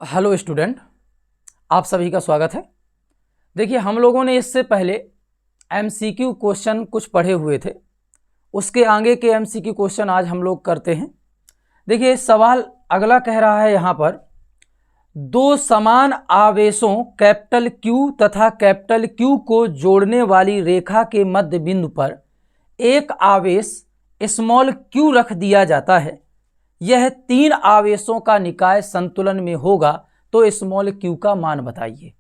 Hello student, आप सभी का स्वागत है। देखिए, हम लोगों ने इससे पहले एमसीक्यू क्वेश्चन कुछ पढ़े हुए थे, उसके आगे के एमसीक्यू क्वेश्चन आज हम लोग करते हैं। देखिए, सवाल अगला कह रहा है यहाँ पर, दो समान आवेशों कैपिटल क्यू तथा कैपिटल क्यू को जोड़ने वाली रेखा के मध्य बिंदु पर एक आवेश स्मॉल क्यू रख दिया जाता है। यह तीन आवेशों का निकाय संतुलन में होगा तो स्मॉल क्यू का मान बताइए।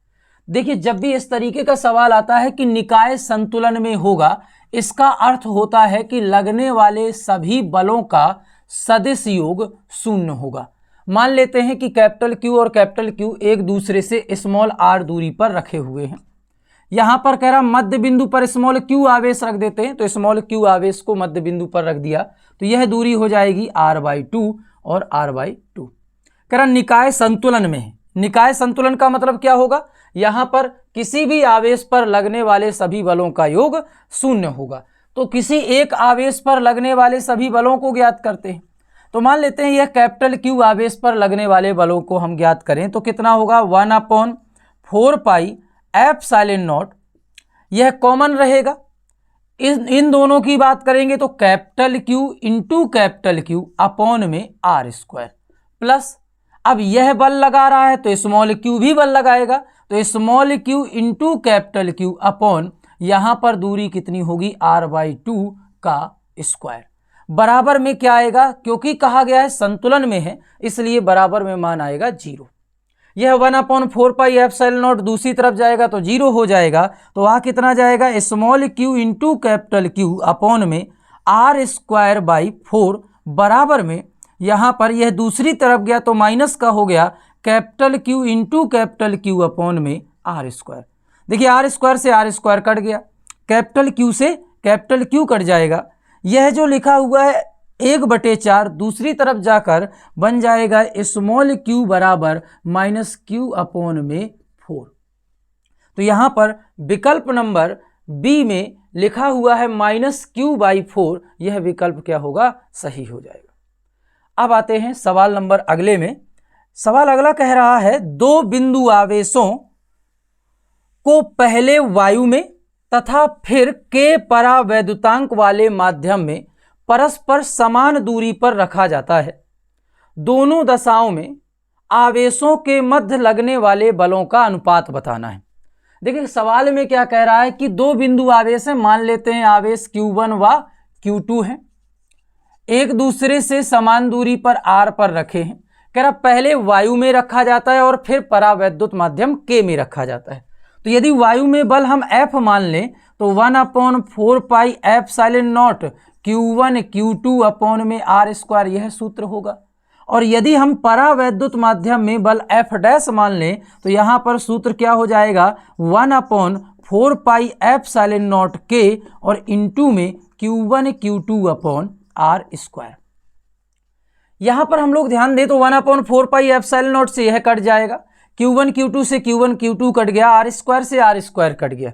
देखिए, जब भी इस तरीके का सवाल आता है कि निकाय संतुलन में होगा, इसका अर्थ होता है कि लगने वाले सभी बलों का सदिश योग शून्य होगा। मान लेते हैं कि कैपिटल क्यू और कैपिटल क्यू एक दूसरे से स्मॉल आर दूरी पर रखे हुए हैं। यहां पर कह रहा मध्य बिंदु पर स्मॉल क्यू आवेश रख देते हैं, तो स्मॉल क्यू आवेश को मध्य बिंदु पर रख दिया तो यह दूरी हो जाएगी r/2 और r/2। कह रहा निकाय संतुलन में है। निकाय संतुलन का मतलब क्या होगा? यहां पर किसी भी आवेश पर लगने वाले सभी बलों का योग शून्य होगा। तो किसी एक आवेश पर लगने वाले सभी बलों को ज्ञात करते हैं। तो मान लेते हैं यह कैपिटल क्यू आवेश पर लगने वाले बलों को हम ज्ञात करें तो कितना होगा? 1/4πε0। यह कॉमन रहेगा। इन दोनों की बात करेंगे तो capital Q into capital Q upon में r² प्लस, अब यह बल लगा रहा है तो स्मॉल क्यू भी बल लगाएगा, तो small Q into capital Q upon, यहां पर दूरी कितनी होगी? r/2 का स्क्वायर। बराबर में क्या आएगा? क्योंकि कहा गया है संतुलन में है, इसलिए बराबर में मान आएगा 0। यह 1/4πε0 दूसरी तरफ जाएगा तो 0 हो जाएगा। तो वहाँ कितना जाएगा? Small Q into capital Q upon में r²/4 बराबर में, यहाँ पर यह दूसरी तरफ गया तो माइनस का हो गया, capital Q into capital Q upon में r²। देखिए, r² से r² कट गया, कैपिटल क्यू से कैपिटल क्यू कट जाएगा। यह जो लिखा हुआ है 1/4 दूसरी तरफ जाकर बन जाएगा स्मॉल क्यू बराबर -q अपॉन में 4। तो यहां पर विकल्प नंबर बी में लिखा हुआ है -q/4, यह विकल्प क्या होगा? सही हो जाएगा। अब आते हैं सवाल नंबर अगले में। सवाल अगला कह रहा है, दो बिंदु आवेशों को पहले वायु में तथा फिर k परावैद्युतांक वाले माध्यम में परस्पर समान दूरी पर रखा जाता है। दोनों दशाओं में आवेशों के मध्य लगने वाले बलों का अनुपात बताना है। देखिए, सवाल में क्या कह रहा है कि दो बिंदु आवेश हैं, मान लेते हैं आवेश Q1 व Q2 हैं, एक दूसरे से समान दूरी पर r पर रखे हैं। कह रहा पहले वायु में रखा जाता है और फिर परावैद्युत माध्यम K में रखा जाता है। तो यदि वायु में बल हम F मान लें तो 1/4πε0 Q1 Q2 अपॉन में r², यह सूत्र होगा। और यदि हम परावैद्युत माध्यम में बल F' मान लें तो यहाँ पर सूत्र क्या हो जाएगा? 1/4πε0 K और इंटू में Q1 Q2 अपॉन r²। यहाँ पर हम लोग ध्यान दें तो 1/4πε0 से यह कट जाएगा, Q1 Q2 से Q1 Q2 कट गया, r² से r² कट गया।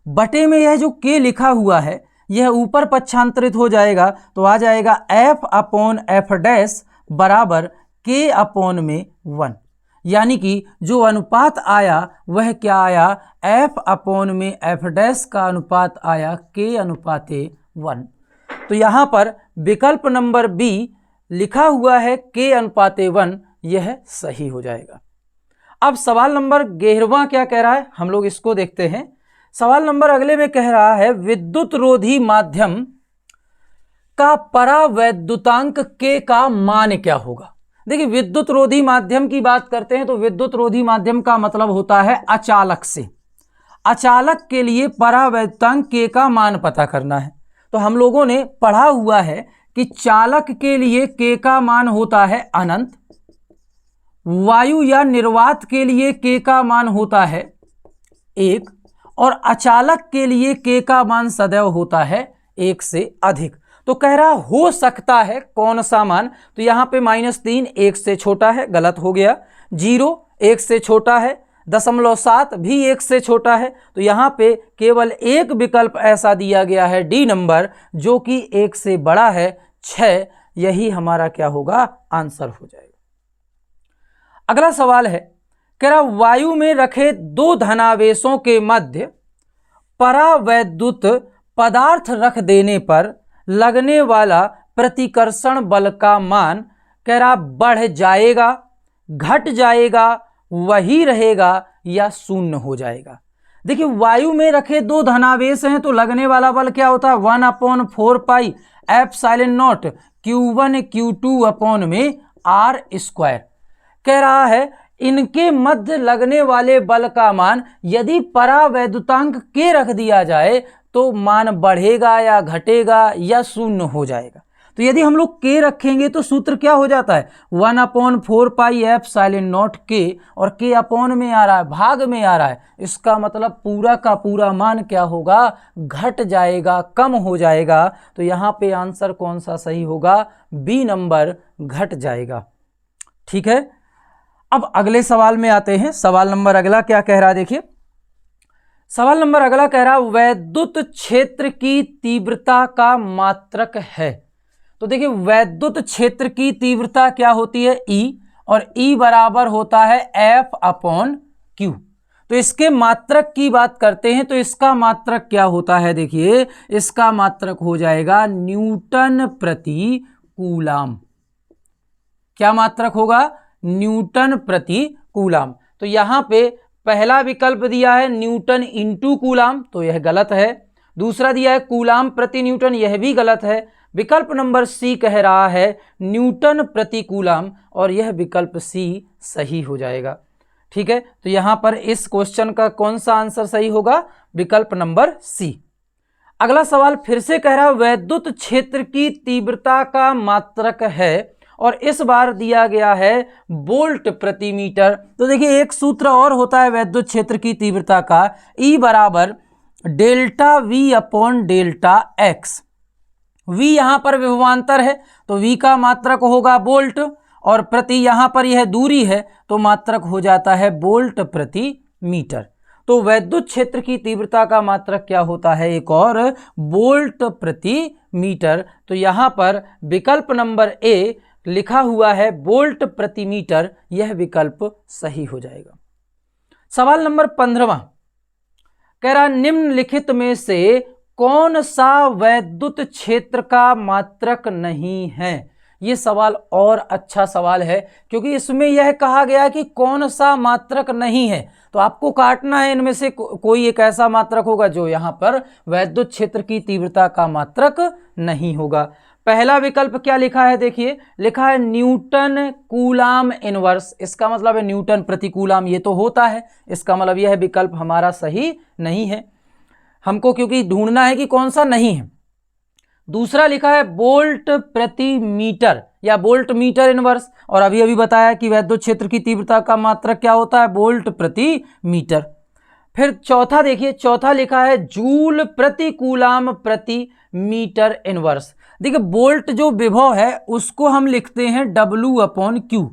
बटे में यह जो K लिखा हुआ है यह ऊपर पक्षांतरित हो जाएगा तो आ जाएगा F/F' बराबर K अपॉन में 1। यानी कि जो अनुपात आया वह क्या आया? F/F' का अनुपात आया K/1। तो यहाँ पर विकल्प नंबर बी लिखा हुआ है K/1, यह सही हो जाएगा। अब सवाल नंबर 11वां क्या कह रहा है, हम लोग इसको देखते हैं। सवाल नंबर अगले में कह रहा है, विद्युत रोधी माध्यम का परावैद्युतांक K का मान क्या होगा? देखिए, विद्युत रोधी माध्यम की बात करते हैं तो विद्युत रोधी माध्यम का मतलब होता है अचालक से। अचालक के लिए परावैद्युतांक K का मान पता करना है। तो हम लोगों ने पढ़ा हुआ है कि चालक के लिए K का मान होता है अनंत, वायु या निर्वात के लिए K का मान होता है 1 और अचालक के लिए K का मान सदैव होता है 1 से अधिक। तो कह रहा हो सकता है कौन सा मान? तो यहाँ पे -3 1 से छोटा है, गलत हो गया। 0 1 से छोटा है, 0.7 भी 1 से छोटा है। तो यहाँ पे केवल एक विकल्प ऐसा दिया गया है डी नंबर, जो कि 1 से बड़ा है 6। यही हमारा क्या होगा? आंसर हो जाएगा। अगला सवाल है, कह रहा वायु में रखे दो धनावेशों के मध्य परावैद्युत पदार्थ रख देने पर लगने वाला प्रतिकर्षण बल का मान कह रहा बढ़ जाएगा, घट जाएगा, वही रहेगा या शून्य हो जाएगा। देखिए वायु में रखे दो धनावेश हैं तो लगने वाला बल क्या होता है 1/4 epsilon not Q1 Q2 upon में R स्क्वायर। कह रहा है इनके मध्य लगने वाले बल का मान यदि परावैद्युतांक K रख दिया जाए तो मान बढ़ेगा या घटेगा या शून्य हो जाएगा। तो यदि हम लोग K रखेंगे तो सूत्र क्या हो जाता है 1/4 एप्सिलॉन नॉट K, और K अपॉन में आ रहा है, भाग में आ रहा है, इसका मतलब पूरा का पूरा मान क्या होगा, घट जाएगा, कम हो जाएगा। तो यहाँ पे आंसर कौन सा सही होगा, बी नंबर, घट जाएगा। ठीक है, अब अगले सवाल में आते हैं। सवाल नंबर अगला क्या कह रहा है, देखिए सवाल नंबर अगला कह रहा वैद्युत क्षेत्र की तीव्रता का मात्रक है। तो देखिए वैद्युत क्षेत्र की तीव्रता क्या होती है E, और E बराबर होता है F/Q। तो इसके मात्रक की बात करते हैं तो इसका मात्रक क्या होता है, देखिए इसका मात्रक हो जाएगा न्यूटन प्रति कूलाम। क्या मात्रक होगा, न्यूटन प्रति कूलाम। तो यहां पे पहला विकल्प दिया है न्यूटन इंटू कूलाम, तो यह गलत है। दूसरा दिया है कूलाम प्रति न्यूटन, यह भी गलत है। विकल्प नंबर सी कह रहा है न्यूटन प्रति कूलाम, और यह विकल्प सी सही हो जाएगा। ठीक है, तो यहां पर इस क्वेश्चन का कौन सा आंसर सही होगा, विकल्प नंबर सी। अगला सवाल फिर से कह रहा है वैद्युत क्षेत्र की तीव्रता का मात्रक है, और इस बार दिया गया है वोल्ट प्रति मीटर। तो देखिए एक सूत्र और होता है वैद्युत क्षेत्र की तीव्रता का, E बराबर delta V upon delta x. V यहां पर विभवांतर है तो V का मात्रक होगा वोल्ट, और प्रति यहां पर यह दूरी है तो मात्रक हो जाता है वोल्ट प्रति मीटर। तो वैद्युत क्षेत्र की तीव्रता का मात्रक क्या होता है, एक और वोल्ट प्रति मीटर। तो यहां पर विकल्प नंबर ए लिखा हुआ है वोल्ट प्रति मीटर, यह विकल्प सही हो जाएगा। सवाल नंबर 15वां कह रहा निम्नलिखित में से कौन सा वैद्युत क्षेत्र का मात्रक नहीं है। ये सवाल और अच्छा सवाल है क्योंकि इसमें यह कहा गया कि कौन सा मात्रक नहीं है, तो आपको काटना है इनमें से कोई एक ऐसा मात्रक होगा जो यहाँ पर वैद्युत क्षेत्र की तीव्रता का मात्रक नहीं होगा। पहला विकल्प क्या लिखा है, देखिए लिखा है न्यूटन कूलाम इनवर्स, इसका मतलब है न्यूटन प्रति कूलाम, ये तो होता है, इसका मतलब यह विकल्प हमारा सही नहीं है, हमको क्योंकि ढूंढना है कि कौन सा नहीं है। दूसरा लिखा है वोल्ट प्रति मीटर या वोल्ट मीटर इनवर्स, और अभी अभी बताया कि वैद्युत क्षेत्र की तीव्रता का मात्रक क्या होता है, वोल्ट प्रति मीटर। फिर चौथा देखिए, चौथा लिखा है जूल प्रति कूलाम प्रति मीटर इनवर्स। देखिए वोल्ट जो विभव है उसको हम लिखते हैं W/Q,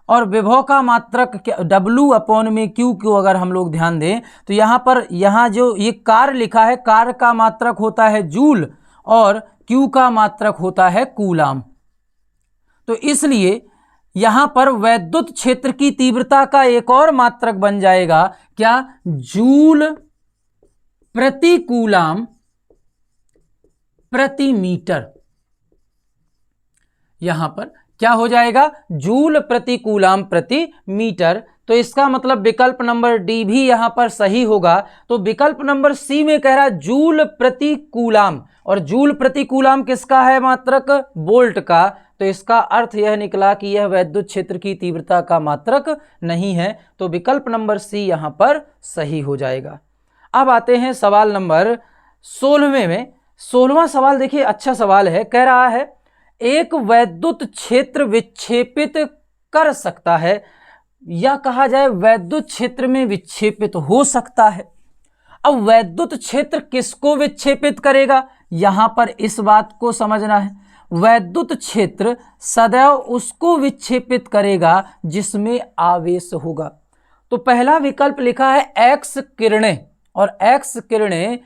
और विभव का मात्रक W/Q को अगर हम लोग ध्यान दें तो यहाँ पर जो ये कार्य लिखा है, कार्य का मात्रक होता है जूल और Q का मात्रक होता है कूलाम। तो इसलिए यहाँ पर वैद्युत क्षेत्र की तीव्रता का एक और मात्रक बन जाएगा क्या, जूल प्रति कूलाम प्रति मीटर। यहां पर क्या हो जाएगा, जूल प्रति कूलाम प्रति मीटर। तो इसका मतलब विकल्प नंबर डी भी यहां पर सही होगा। तो विकल्प नंबर सी में कह रहा है जूल प्रति कूलाम, और जूल प्रति कूलाम किसका है मात्रक, वोल्ट का। तो इसका अर्थ यह निकला कि यह वैद्युत क्षेत्र की तीव्रता का मात्रक नहीं है, तो विकल्प नंबर सी यहां पर सही हो जाएगा। अब आते हैं सवाल नंबर 16वें में। 16वां सवाल देखिए अच्छा सवाल है, कह रहा है एक वैद्युत क्षेत्र विक्षेपित कर सकता है, या कहा जाए वैद्युत क्षेत्र में विक्षेपित हो सकता है। अब वैद्युत क्षेत्र किसको विक्षेपित करेगा, यहां पर इस बात को समझना है। वैद्युत क्षेत्र सदैव उसको विक्षेपित करेगा जिसमें आवेश होगा। तो पहला विकल्प लिखा है एक्स किरणें, और एक्स किरणें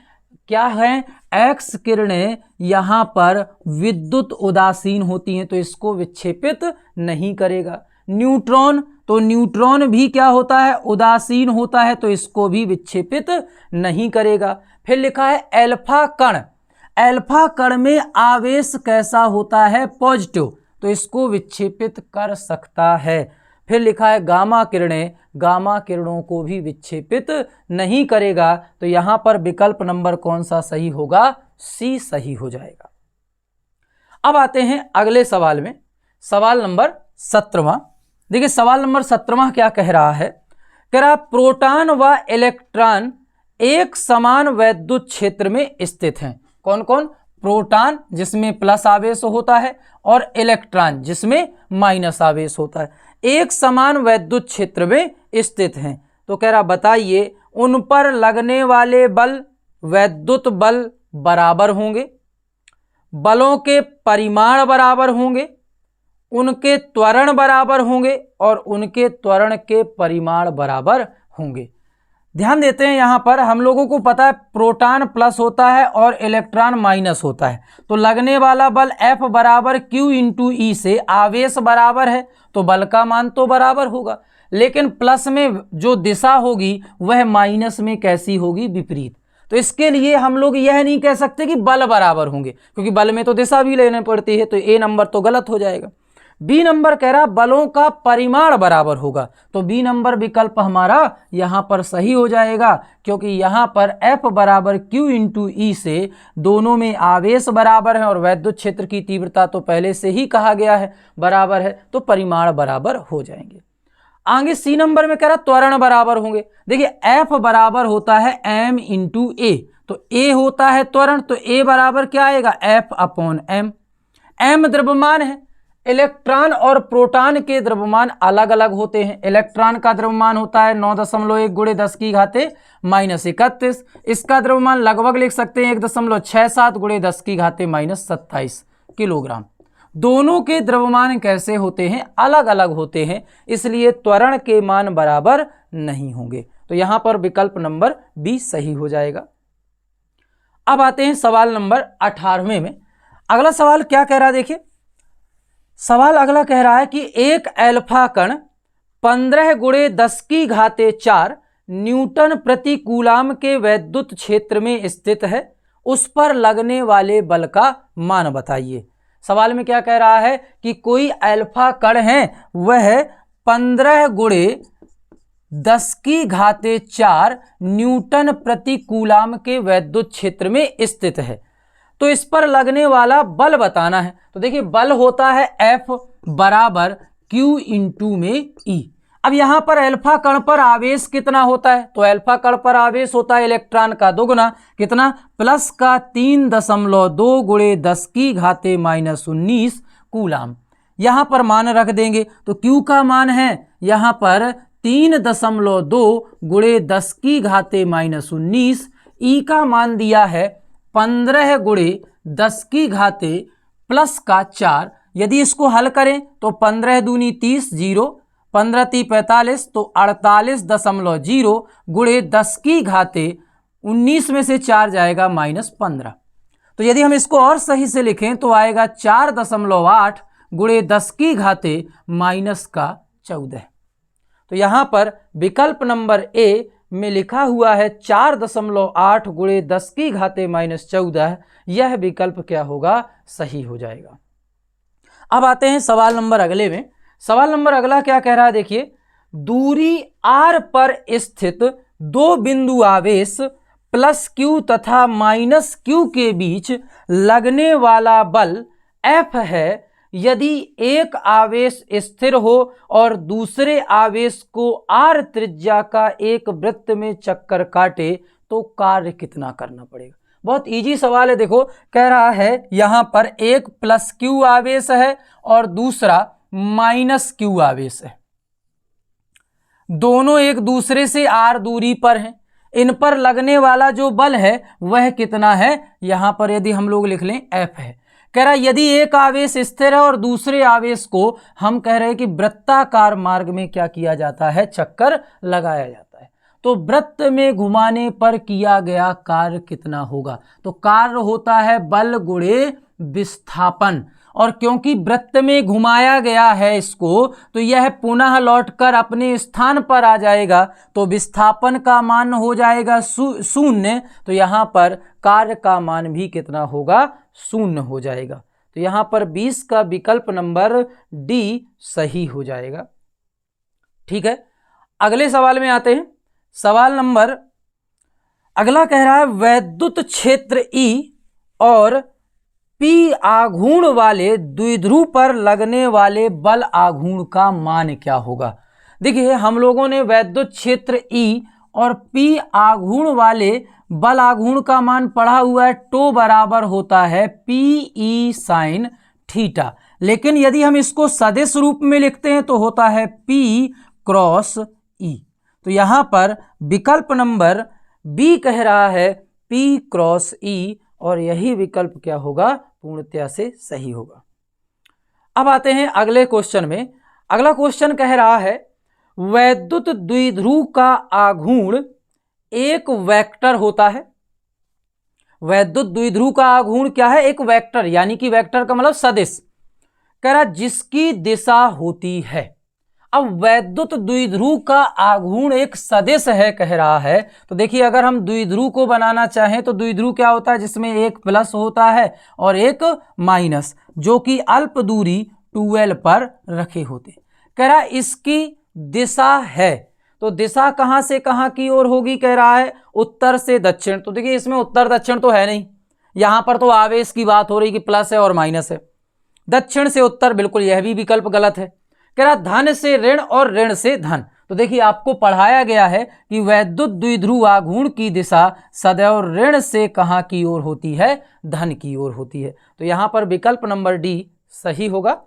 क्या है, एक्स किरणें यहां पर विद्युत उदासीन होती हैं तो इसको विक्षेपित नहीं करेगा। न्यूट्रॉन, तो न्यूट्रॉन भी क्या होता है, उदासीन होता है, तो इसको भी विक्षेपित नहीं करेगा। फिर लिखा है एल्फा कण, एल्फा कण में आवेश कैसा होता है, पॉजिटिव, तो इसको विक्षेपित कर सकता है। फिर लिखा है गामा किरणें, गामा किरणों को भी विक्षेपित नहीं करेगा। तो यहां पर विकल्प नंबर कौन सा सही होगा, सी सही हो जाएगा। अब आते हैं अगले सवाल में, सवाल नंबर 17वां। देखिए सवाल नंबर 17वां क्या कह रहा है, कह रहा प्रोटॉन व इलेक्ट्रॉन एक समान वैद्युत क्षेत्र में स्थित हैं। कौन कौन, प्रोटॉन जिसमें प्लस आवेश होता है और इलेक्ट्रॉन जिसमें माइनस आवेश होता है, एक समान वैद्युत क्षेत्र में स्थित हैं। तो कह रहा बताइए उन पर लगने वाले बल, वैद्युत बल बराबर होंगे, बलों के परिमाण बराबर होंगे, उनके त्वरण बराबर होंगे और उनके त्वरण के परिमाण बराबर होंगे। ध्यान देते हैं यहां पर हम लोगों को पता है प्रोटॉन प्लस होता है और इलेक्ट्रॉन माइनस होता है, तो लगने वाला बल F बराबर Q इंटू ई से आवेश बराबर है, तो बल का मान तो बराबर होगा, लेकिन प्लस में जो दिशा होगी वह माइनस में कैसी होगी, विपरीत। तो इसके लिए हम लोग यह नहीं कह सकते कि बल बराबर होंगे, क्योंकि बल में तो दिशा भी लेनी पड़ती है, तो ए नंबर तो गलत हो जाएगा। बी नंबर कह रहा बलों का परिमाण बराबर होगा, तो बी नंबर विकल्प हमारा यहां पर सही हो जाएगा, क्योंकि यहां पर F बराबर Q इंटू ई से दोनों में आवेश बराबर है और वैद्युत क्षेत्र की तीव्रता तो पहले से ही कहा गया है बराबर है, तो परिमाण बराबर हो जाएंगे। आगे सी नंबर में कह रहा त्वरण बराबर होंगे। देखिए F बराबर होता है m इंटू ए, तो ए होता है त्वरण, तो ए बराबर क्या आएगा, F अपॉन m। m द्रव्यमान है, इलेक्ट्रॉन और प्रोटॉन के द्रव्यमान अलग अलग होते हैं। इलेक्ट्रॉन का द्रव्यमान होता है 9.1 गुणे 10 की घाते माइनस 31, इसका द्रव्यमान लगभग लिख सकते हैं 1.67 गुणे 10 की घाते माइनस 27 किलोग्राम। दोनों के द्रव्यमान कैसे होते हैं, अलग अलग होते हैं, इसलिए त्वरण के मान बराबर नहीं होंगे। तो यहां पर विकल्प नंबर बी सही हो जाएगा। अब आते हैं सवाल नंबर 18वें में। अगला सवाल क्या कह रहा है, देखिए सवाल अगला कह रहा है कि एक एल्फा कण 15 गुणे 10 की घाते 4 न्यूटन प्रति कूलाम के वैद्युत क्षेत्र में स्थित है, उस पर लगने वाले बल का मान बताइए। सवाल में क्या कह रहा है कि कोई अल्फा कण है, वह 15 गुणे 10 की घाते 4 न्यूटन प्रति कूलाम के वैद्युत क्षेत्र में स्थित है, तो इस पर लगने वाला बल बताना है। तो देखिए बल होता है F बराबर Q इंटू में E। अब यहां पर अल्फा कण पर आवेश कितना होता है, तो अल्फा कण पर आवेश होता है इलेक्ट्रॉन का दोगुना, कितना, प्लस का 3.2 गुणे 10 की घाते माइनस 19 कूलाम। यहां पर मान रख देंगे, तो Q का मान है यहां पर 3.2 गुणे 10 की घाते माइनस 19, E का मान दिया है 15 गुणे 10 की घाते प्लस का 4। यदि इसको हल करें तो 15 दूनी 30, 0, 15 × 45, तो 48.0 गुणे 10 की घाते 19 में से 4 जाएगा -15। तो यदि हम इसको और सही से लिखें तो आएगा 4.8 गुणे 10 की घाते -14। तो यहां पर विकल्प नंबर ए में लिखा हुआ है 4.8 गुणे 10 की घाते -14, यह विकल्प क्या होगा, सही हो जाएगा। अब आते हैं सवाल नंबर अगले में। सवाल नंबर अगला क्या कह रहा है, देखिए दूरी r पर स्थित दो बिंदु आवेश +q तथा -q के बीच लगने वाला बल F है। यदि एक आवेश स्थिर हो और दूसरे आवेश को r त्रिज्या का एक वृत्त में चक्कर काटे तो कार्य कितना करना पड़ेगा। बहुत इजी सवाल है। देखो कह रहा है यहां पर एक +q आवेश है और दूसरा -q आवेश है, दोनों एक दूसरे से r दूरी पर हैं, इन पर लगने वाला जो बल है वह कितना है, यहां पर यदि हम लोग लिख लें F है। कह रहा यदि एक आवेश स्थिर है और दूसरे आवेश को हम कह रहे हैं कि वृत्ताकार मार्ग में क्या किया जाता है, चक्कर लगाया जाता है, तो वृत्त में घुमाने पर किया गया कार्य कितना होगा। तो कार्य होता है बल गुणे विस्थापन, और क्योंकि वृत्त में घुमाया गया है इसको, तो यह पुनः लौटकर अपने स्थान पर आ जाएगा, तो विस्थापन का मान हो जाएगा 0। तो यहाँ पर कार्य का मान भी कितना होगा, 0 हो जाएगा। तो यहाँ पर 20 का विकल्प नंबर डी सही हो जाएगा। ठीक है, अगले सवाल में आते हैं। सवाल नंबर अगला कह रहा है वैद्युत क्षेत्र E और P आघूर्ण वाले द्विध्रुव पर लगने वाले बल आघूर्ण का मान क्या होगा। देखिए हम लोगों ने वैद्युत क्षेत्र E और P आघूर्ण वाले बल आघूर्ण का मान पढ़ा हुआ है। टो बराबर होता है PE sin थीटा, लेकिन यदि हम इसको सदिश रूप में लिखते हैं तो होता है P क्रॉस E। तो यहां पर विकल्प नंबर बी कह रहा है P क्रॉस E, और यही विकल्प क्या होगा, पूर्णतया से सही होगा। अब आते हैं अगले क्वेश्चन में। अगला क्वेश्चन कह रहा है वैद्युत द्विध्रुव का आघूर्ण एक वेक्टर होता है। वैद्युत द्विध्रुव का आघूर्ण क्या है, एक वेक्टर, यानी कि वेक्टर का मतलब सदिश। कह रहा जिसकी दिशा होती है। अब वैद्युत द्विध्रुव का आघूर्ण एक सदिश है कह रहा है, तो देखिए अगर हम द्विध्रुव को बनाना चाहें तो द्विध्रुव क्या होता है, जिसमें एक प्लस होता है और एक माइनस, जो कि अल्प दूरी 2l पर रखे होते। कह रहा इसकी दिशा है, तो दिशा कहां से कहां की ओर होगी, कह रहा है उत्तर से दक्षिण। तो देखिए इसमें उत्तर दक्षिण तो है नहीं, यहां पर तो आवेश की बात हो रही कि प्लस है और माइनस है। दक्षिण से उत्तर, बिल्कुल यह भी विकल्प गलत है। कह रहा धन से ऋण और ऋण से धन। तो देखिए आपको पढ़ाया गया है कि वैद्युत द्विध्रुव आघूर्ण की दिशा सदैव ऋण से कहां की ओर होती है, धन की ओर होती है। तो यहां पर विकल्प नंबर डी सही होगा।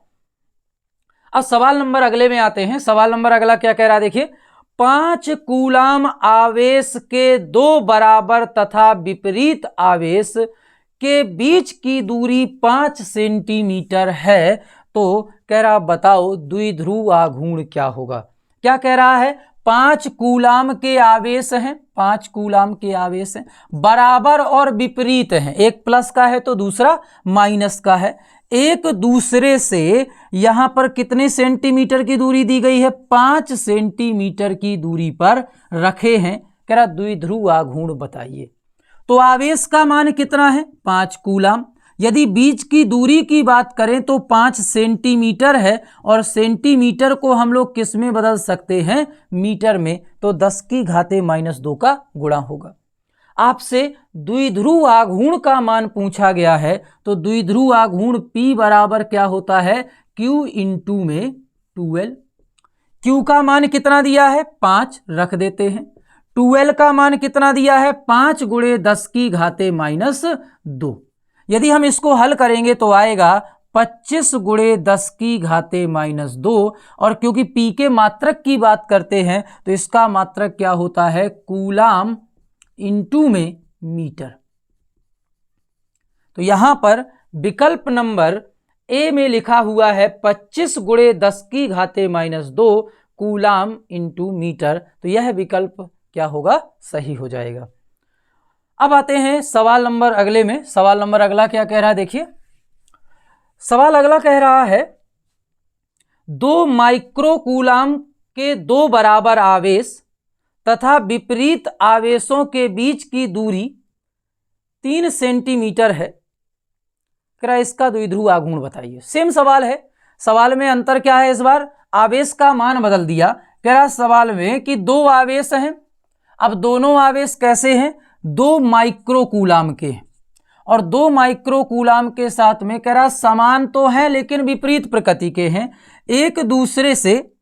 अब सवाल नंबर अगले में आते हैं। सवाल नंबर अगला क्या कह रहा है, देखिए 5 कूलाम आवेश के 2 बराबर तथा विपरीत आवेश के बीच की दूरी 5 सेंटीमीटर है, तो कह रहा बताओ द्विध्रुव आघूर्ण क्या होगा। क्या कह रहा है, 5 कूलाम के आवेश हैं, 5 कूलाम के आवेश हैं, बराबर और विपरीत हैं, एक प्लस का है तो दूसरा माइनस का है, एक दूसरे से यहां पर कितने सेंटीमीटर की दूरी दी गई है, 5 सेंटीमीटर की दूरी पर रखे हैं। कह रहा द्विध्रुव आघूर्ण बताइए। तो आवेश का मान कितना है, 5 कूलाम। यदि बीच की दूरी की बात करें तो 5 सेंटीमीटर है, और सेंटीमीटर को हम लोग किस में बदल सकते हैं, मीटर में, तो 10⁻2 का गुणा होगा। आपसे द्विध्रुव आघूर्ण का मान पूछा गया है, तो द्विध्रुव आघूर्ण P बराबर क्या होता है, Q इंटू में 2l। Q का मान कितना दिया है, 5 रख देते हैं। 2l का मान कितना दिया है, 5 × 10⁻2। यदि हम इसको हल करेंगे तो आएगा 25 × 10⁻2, और क्योंकि P के मात्रक की बात करते हैं तो इसका मात्रक क्या होता है, कूलाम इंटू में मीटर। तो यहां पर विकल्प नंबर ए में लिखा हुआ है 25 × 10⁻2 कूलाम इंटू मीटर, तो यह विकल्प क्या होगा, सही हो जाएगा। अब आते हैं सवाल नंबर अगले में। सवाल नंबर अगला क्या कह रहा है, देखिए सवाल अगला कह रहा है 2 माइक्रो कूलाम के 2 बराबर आवेश तथा विपरीत आवेशों के बीच की दूरी 3 सेंटीमीटर है। कह रहा इसका द्विध्रुव आघूर्ण बताइए। सेम सवाल है, सवाल में अंतर क्या है, इस बार आवेश का मान बदल दिया। कह रहा सवाल में कि 2 आवेश हैं, अब दोनों आवेश कैसे हैं, 2 माइक्रो कूलाम के, और 2 माइक्रो कूलाम के साथ में कह रहा समान तो है लेकिन विपरीत प्रकृति के हैं। एक दूसरे से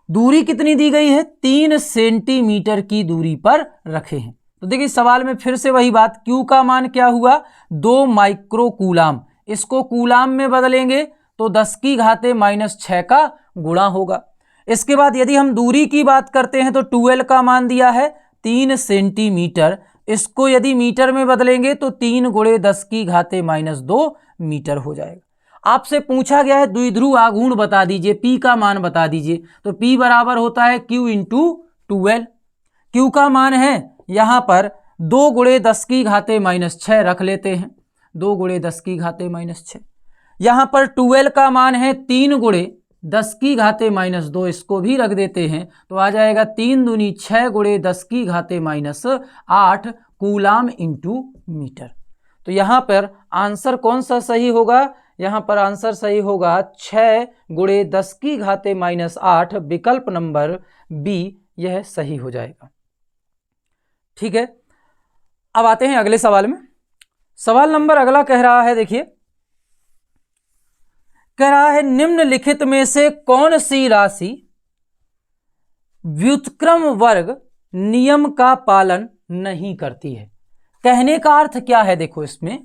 दूरी कितनी दी गई है, 3 सेंटीमीटर की दूरी पर रखे हैं। तो देखिए सवाल में फिर से वही बात, Q का मान क्या हुआ, 2 माइक्रो कूलाम। इसको कूलाम में बदलेंगे तो 10⁻6 का गुणा होगा। इसके बाद यदि हम दूरी की बात करते हैं तो 2l का मान दिया है 3 सेंटीमीटर, इसको यदि मीटर में बदलेंगे तो 3 × 10⁻2 मीटर हो जाएगा। आपसे पूछा गया है द्विध्रुव आघूर्ण बता दीजिए, P का मान बता दीजिए, तो P बराबर होता है Q इंटू 2l। Q का मान है यहां पर 2 × 10⁻6 रख लेते हैं, 2 × 10⁻6। यहां पर 12 का मान है 3 गुणे 10 की घाते माइनस 2, इसको भी रख देते हैं तो आ जाएगा 3 दूनी 6 गुणे 10 की घाते माइनस 8 कूलाम इंटू मीटर। तो यहां पर आंसर कौन सा सही होगा? यहां पर आंसर सही होगा 6 गुणे 10 की घाते माइनस 8, विकल्प नंबर बी, यह सही हो जाएगा। ठीक है, अब आते हैं अगले सवाल में। सवाल नंबर अगला कह रहा है, देखिए कह रहा है निम्नलिखित में से कौन सी राशि व्युत्क्रम वर्ग नियम का पालन नहीं करती है। कहने का अर्थ क्या है? देखो इसमें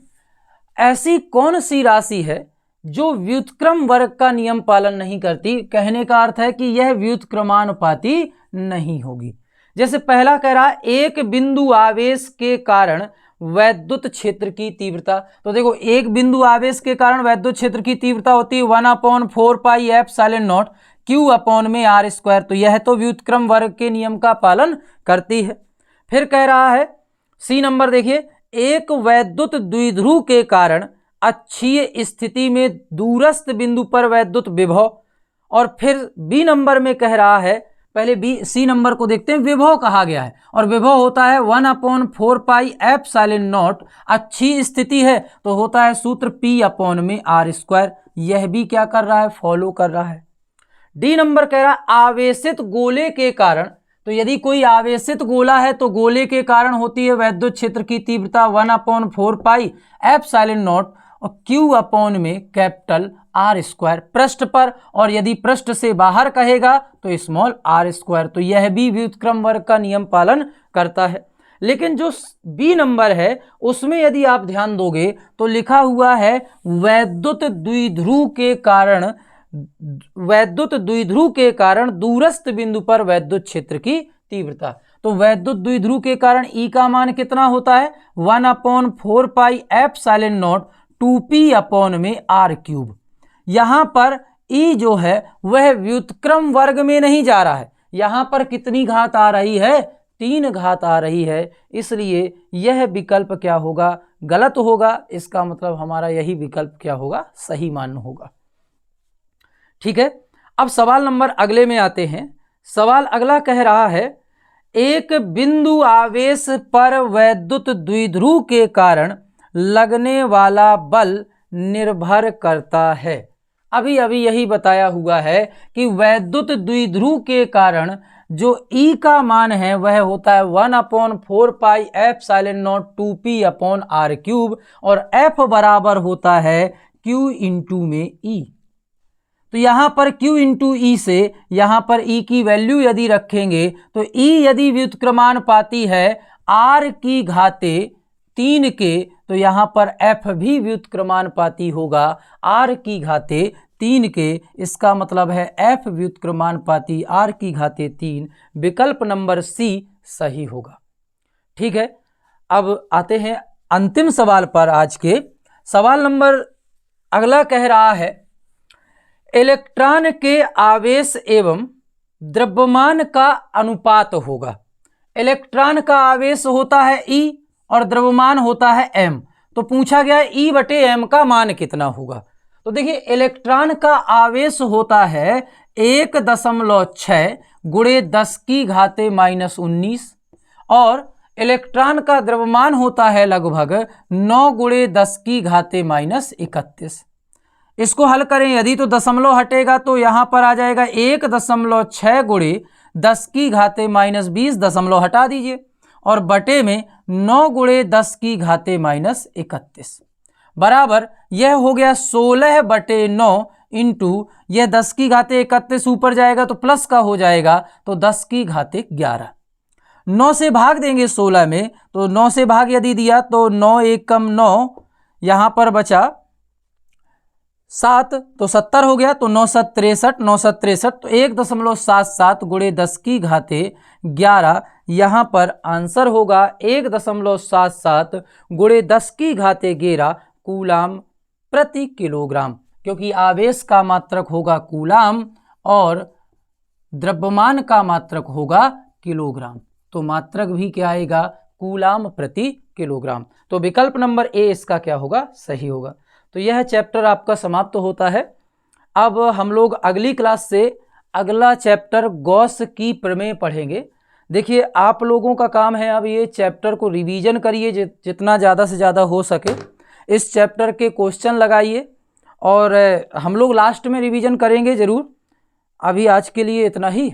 ऐसी कौन सी राशि है जो व्युत्क्रम वर्ग का नियम पालन नहीं करती। कहने का अर्थ है कि यह व्युत्क्रमानुपाती नहीं होगी। जैसे पहला कह रहा है एक बिंदु आवेश के कारण वैद्युत क्षेत्र की तीव्रता। तो देखो एक बिंदु आवेश के कारण वैद्युत क्षेत्र की तीव्रता होती है 1/4 pi epsilon not Q upon में R²। तो यह तो व्युत्क्रम वर्ग के नियम का पालन करती है। फिर कह रहा है सी नंबर, देखिए एक वैद्युत द्विध्रुव के कारण अक्षीय स्थिति में दूरस्थ बिंदु पर वैद्युत विभव। और फिर बी नंबर में कह रहा है, पहले बी सी नंबर को देखते हैं, विभव कहा गया है और विभव होता है 1/4 पाई एप्सिलॉन नॉट। अच्छी स्थिति है तो होता है सूत्र P अपॉन में R²। यह भी क्या कर रहा है? फॉलो कर रहा है। डी नंबर कह रहा है आवेशित गोले के कारण। तो यदि कोई आवेशित गोला है तो गोले के कारण होती है वैद्युत क्षेत्र की तीव्रता 1/4 पाई एप्सिलॉन नॉट और Q अपॉन में कैपिटल R² पृष्ठ पर, और यदि पृष्ठ से बाहर कहेगा तो स्मॉल R²। तो यह भी व्युत्क्रम वर्ग का नियम पालन करता है। लेकिन जो बी नंबर है उसमें यदि आप ध्यान दोगे तो लिखा हुआ है वैद्युत द्विध्रुव के कारण दूरस्थ बिंदु पर वैद्युत क्षेत्र की तीव्रता। तो वैद्युत द्विध्रुव के कारण E का मान कितना होता है? 1/4 pi epsilon not 2p upon में R³। यहां पर E जो है वह व्युत्क्रम वर्ग में नहीं जा रहा है। यहां पर कितनी घात आ रही है? 3 घात आ रही है। इसलिए यह विकल्प क्या होगा? गलत होगा। इसका मतलब हमारा यही विकल्प क्या होगा? सही मान्य होगा। ठीक है, अब सवाल नंबर अगले में आते हैं। सवाल अगला कह रहा है एक बिंदु आवेश पर वैद्युत द्विध्रुव के कारण लगने वाला बल निर्भर करता है। अभी यही बताया हुआ है कि वैद्युत द्विध्रुव के कारण जो E का मान है वह होता है 1/4 pi epsilon not 2p upon R³ और F बराबर होता है Q इंटू में E। तो यहां पर Q इंटू E से यहां पर E की वैल्यू यदि रखेंगे तो E यदि व्युत्क्रमानुपाती है R की घाते 3 के, तो यहां पर F भी व्युत्क्रमानुपाती होगा R की घाते 3 के। इसका मतलब है F व्युत्क्रमानुपाती R की घाते 3, विकल्प नंबर सी सही होगा। ठीक है, अब आते हैं अंतिम सवाल पर आज के। सवाल नंबर अगला कह रहा है इलेक्ट्रॉन के आवेश एवं द्रव्यमान का अनुपात होगा। इलेक्ट्रॉन का आवेश होता है E और द्रव्यमान होता है m। तो पूछा गया है E/m का मान कितना होगा। तो देखिए इलेक्ट्रॉन का आवेश होता है 1.6 गुणे 10 की घाते -19 और इलेक्ट्रॉन का द्रव्यमान होता है लगभग 9 गुणे 10 की घाते -31। इसको हल करें यदि तो दशमलव हटेगा तो यहां पर आ जाएगा 1.6 गुणे 10 की घाते -20, दशमलव हटा दीजिए, और बटे में 9 गुणे 10 की घाते -31 बराबर यह हो गया 16/9 इंटू यह 10 की घाते 31 ऊपर जाएगा तो प्लस का हो जाएगा तो 10 की घाते 11। 9 से भाग देंगे 16 में, तो 9 से भाग यदि दिया तो 9 1 कम 9, यहां पर बचा 7 तो 70 हो गया, तो 9 7 63, 9 7 63, तो 1.77 गुणे 10 की घाते 11। यहाँ पर आंसर होगा 1.77 गुणे 10 की घाते 11 कूलाम प्रति किलोग्राम, क्योंकि आवेश का मात्रक होगा कूलाम और द्रव्यमान का मात्रक होगा किलोग्राम। तो मात्रक भी क्या आएगा? कूलाम प्रति किलोग्राम। तो विकल्प नंबर ए इसका क्या होगा? सही होगा। तो यह चैप्टर आपका समाप्त होता है। अब हम लोग अगली क्लास से अगला चैप्टर गॉस की प्रमेय पढ़ेंगे। देखिए आप लोगों का काम है अब ये चैप्टर को रिवीजन करिए जितना ज़्यादा से ज़्यादा हो सके, इस चैप्टर के क्वेश्चन लगाइए और हम लोग लास्ट में रिवीजन करेंगे ज़रूर। अभी आज के लिए इतना ही।